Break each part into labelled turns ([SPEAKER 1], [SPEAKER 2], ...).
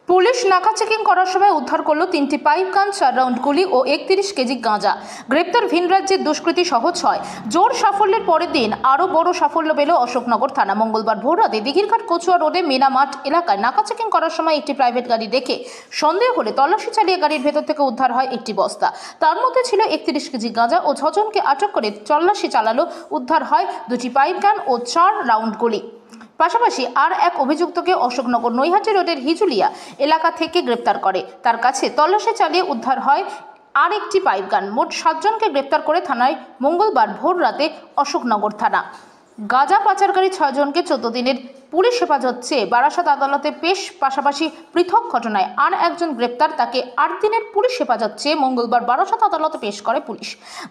[SPEAKER 1] Police নাকা checking করার সময় উদ্ধার করলো 3টি পাইপ গান, 4 রাউন্ড গুলি ও 31 কেজি গাঁজা। গ্রেপ্তার ভিন রাজ্যের দুষ্কৃতী সহজ হয়। জোর সাফল্যের পরের দিন আরও বড় সাফল্য পেল অশোকনগর থানা। মঙ্গলবার ভোররাতে দিঘিরঘাট কচুয়া রোডে মেনা মাঠ এলাকায় নাকা চেকিং করার সময় একটি প্রাইভেট গাড়ি দেখে সন্দেহ হলে তল্লাশি চালিয়ে গাড়ির ভেতর থেকে উদ্ধার হয় একটি বস্তা। তার মধ্যে ছিল 31 কেজি গাঁজা ও 6 জনকে আটক করে তল্লাশি চালালো। উদ্ধার হয় 2টি পাইপ গান ও 4 রাউন্ড গুলি। পাশাপাশি আর এক অভিযুক্তকে অশোকনগর নৈহাটি রোডের হিজুলিয়া এলাকা থেকে গ্রেপ্তার করে। তার কাছে তল্লাশি চালিয়ে উদ্ধার হয় আর একটি পাইপ গান। মোট 7 জনকে গ্রেপ্তার করে থানায় মঙ্গলবার ভোর রাতে অশোকনগর থানা। গাঁজা পাচারকারী 6 জনকে 14 দিনের পুলিশ হেফাজত চেয়ে বারাসাত আদালতে পেশ। পাশাপাশি পৃথক ঘটনায় আর একজন গ্রেপ্তার, তাকে 8 দিনের পুলিশ হেফাজত চেয়ে মঙ্গলবার বারাসাত আদালতে পেশ করে পুলিশ।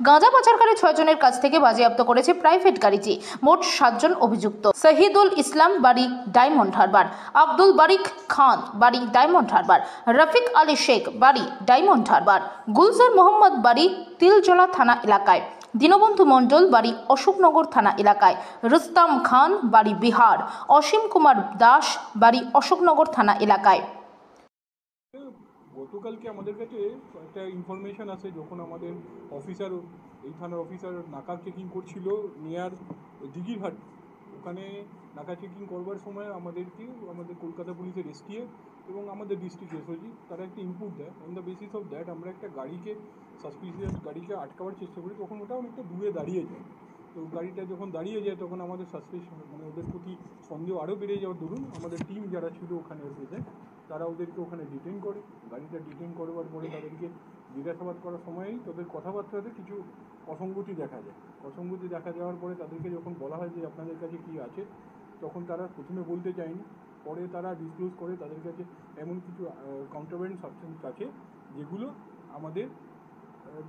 [SPEAKER 1] গাঁজা পাচারকারী 6 জনের কাছ থেকে বাজেয়াপ্ত করেছে প্রাইভেট গাড়িটি। মোট 7 জন অভিযুক্ত: শহীদুল ইসলাম, বাড়ি ডায়মন্ড হারবার; আব্দুল বারিক খান, বাড়ি ডায়মন্ড হারবার; রফিক আলী শেখ, বাড়ি ডায়মন্ড হারবার; গুলজার মোহাম্মদ, বাড়ি তিলজলা থানা এলাকায়; দীনবন্ধু মণ্ডল, বাড়ি অশোকনগর থানা এলাকায়; রুস্তাম খান, বাড়ি বিহার; অসীম কুমার দাস, বাড়ি অশোকনগর থানা এলাকায়।
[SPEAKER 2] গতকালকে আমাদের কাছে একটা ইনফরমেশন আছে, যখন আমাদের অফিসার, এই থানার অফিসার নাকা চেকিং করছিল নিয়ার দিঘিরঘাট, ওখানে নাকা চেকিং করবার সময় আমাদের কলকাতা পুলিশের এসটিএফ এবং আমাদের ডিস্ট্রিক্ট এসওজি তারা একটা ইনপুট দেয়। On the basis of that আমরা একটা গাড়িকে, সাসপিসিয়াস গাড়িকে আটকাবার চেষ্টা করি। তখন ওটা অনেকটা দূরে দাঁড়িয়ে যায়। তো গাড়িটা যখন দাঁড়িয়ে যায় তখন আমাদের সাসপিশন, মানে ওদের প্রতি সন্দেহ আরও বেড়ে যাওয়ার দরুন আমাদের টিম যারা ছিল ওখানে এসেছে, তারা ওদেরকে ওখানে ডিটেইন করে। গাড়িটা ডিটেইন করবার পরে তাদেরকে জিজ্ঞাসাবাদ করার সময়ই তাদের কথাবার্তাতে কিছু অসঙ্গতি দেখা যায়। অসঙ্গতি দেখা যাওয়ার পরে তাদেরকে যখন বলা হয় যে আপনাদের কাছে কী আছে, তখন তারা প্রথমে বলতে চায়নি। পরে তারা ডিসক্লোজ করে তাদের কাছে এমন কিছু কাউন্টারব্যান্ড সাবস্টেন্স আছে যেগুলো আমাদের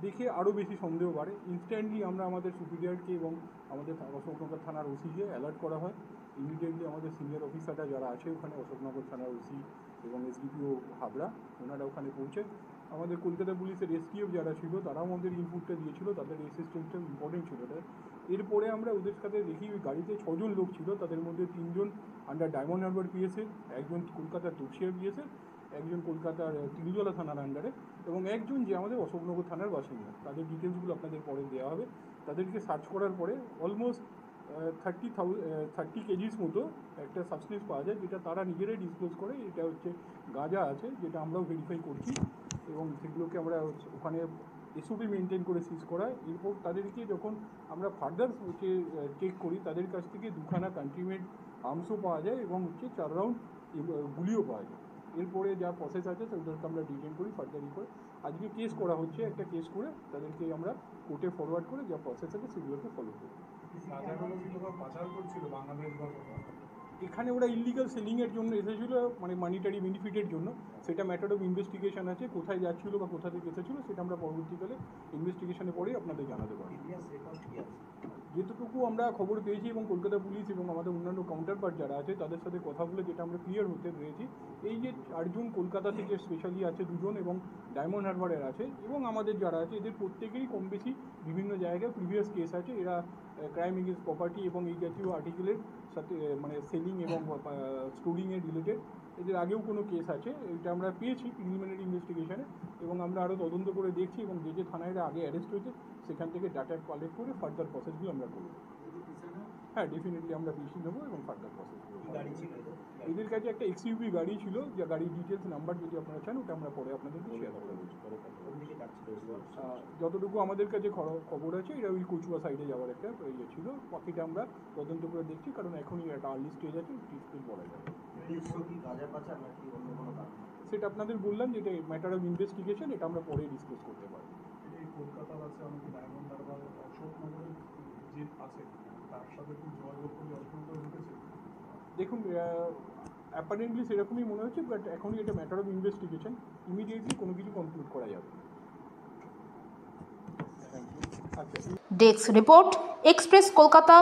[SPEAKER 2] দেখে আরও বেশি সন্দেহ বাড়ে। ইনস্ট্যান্টলি আমরা আমাদের সুপিরিয়রকে এবং আমাদের অশোকনগর থানার ওসিকে অ্যালার্ট করা হয়। ইমিডিয়েটলি আমাদের সিনিয়র অফিসাররা যারা আছে ওখানে, অশোকনগর থানার ওসি এবং এসডিপিও হাবড়া, ওনারা ওখানে পৌঁছে। আমাদের কলকাতা পুলিশের এসটিএফ যারা ছিল তারাও আমাদের ইনপুটটা দিয়েছিল, তাদের অ্যাসিস্ট্যান্সটা ইম্পর্টেন্ট ছিল। এরপরে আমরা ওদের সাথে দেখি ওই গাড়িতে 6 জন লোক ছিল, তাদের মধ্যে 3 জন আন্ডার ডায়মন্ড হারবার পিএসের, একজন কলকাতার তপসিয়া পিএসের, একজন কলকাতার তিলজলা থানার আন্ডারে এবং একজন যে আমাদের অশোকনগর থানার বাসিন্দা। তাদের ডিটেলসগুলো আপনাদের পরে দেওয়া হবে। তাদেরকে সার্চ করার পরে অলমোস্ট 30 কেজিস মতো একটা সাবস্টেন্স পাওয়া যায়, যেটা তারা নিজেরাই ডিসক্লোজ করে। এটা হচ্ছে গাঁজা আছে, যেটা আমরাও ভেরিফাই করছি এবং সেগুলোকে আমরা ওখানে এসওপি মেনটেন করে সিজ করা। এরপর তাদেরকে যখন আমরা ফার্দার চেক করি, তাদের কাছ থেকে 2খানা কান্ট্রিমেড আর্মসও পাওয়া যায় এবং 4 রাউন্ড গুলিও পাওয়া যায়। এরপরে যা প্রসেস আছে সেগুলোকে আমরা ডিটেইন করি, ফার্দারি করে আজকে কেস করা হচ্ছে। একটা কেস করে তাদেরকে আমরা কোর্টে ফরওয়ার্ড করে যা প্রসেস আছে সেগুলোকে ফলো করি। এখানে ওরা ইলিগাল সেলিংয়ের জন্য এসেছিল, মানে মানিটারি বেনিফিটের জন্য। সেটা ম্যাটার অফ ইনভেস্টিগেশন আছে, কোথায় যাচ্ছিল বা কোথা থেকে এসেছিলো সেটা আমরা পরবর্তীকালে ইনভেস্টিগেশনে পরেই আপনাদের জানাতে পারি। যেটুকু আমরা খবর পেয়েছি এবং কলকাতা পুলিশ এবং আমাদের অন্যান্য কাউন্টার পার্ট যারা আছে তাদের সাথে কথা বলে যেটা আমরা ক্লিয়ার হতে পেরেছি, এই যে 8 জন কলকাতা থেকে স্পেশালি আছে 2 জন এবং ডায়মন্ড হারবারের আছে এবং আমাদের যারা আছে, এদের প্রত্যেকেরই কম বেশি বিভিন্ন জায়গায় প্রিভিয়াস কেস আছে। এরা ক্রাইম এগেন্স্ট প্রপার্টি এবং এই জাতীয় আর্টিকেলের সাথে, মানে সেলিং এবং স্টোরিংয়ের রিলেটেড এদের আগেও কোনো কেস আছে। এটা আমরা পেয়েছি প্রিলিমিনারি ইনভেস্টিগেশনে এবং আমরা আরও তদন্ত করে দেখছি এবং যে থানায় আগে অ্যারেস্ট হয়েছে সেখান থেকে ডাটা কালেক্ট করে ফার্দার প্রসেসগুলো আমরা করব। হ্যাঁ, ডেফিনেটলি আমরা বেশি নেবো এবং ফার্দার প্রসেসগুলো। এদের কাছে একটা এক্সইউভি গাড়ি ছিল, যে গাড়ির ডিটেলস নাম্বার যদি আপনারা চান ওটা আমরা পরে আপনাদেরকে শেয়ার করে দিচ্ছি। যতটুকু আমাদের কাছে খবর আছে, এটা ওই কচুয়া সাইডে যাওয়ার একটা ইয়ে ছিল। বাকিটা আমরা তদন্ত করে দেখছি, কারণ এখনই একটা আর্লি স্টেজ আছে, ঠিক বলা যাবে। সেটা আপনাদের বললাম যে এটা ম্যাটার অফ ইনভেস্টিগেশন, এটা আমরা পরে ডিসকাস করতে পারি।
[SPEAKER 3] কলকাতার আছে অনেকে ডায়মন্ড হারবার, অশোকনগরের যে আছে তার সাথে কি যোগাযোগ করে অশোকনগরে ঢুকেছে?
[SPEAKER 2] দেখুন, অ্যাপারেন্টলি সেরকমই মনে হচ্ছে, বাট এখনই এটা ম্যাটার অফ ইনভেস্টিগেশন, ইমিডিয়েটলি কোনো কিছু কনক্লুড করা যাবে।
[SPEAKER 1] Desk report, express Kolkata.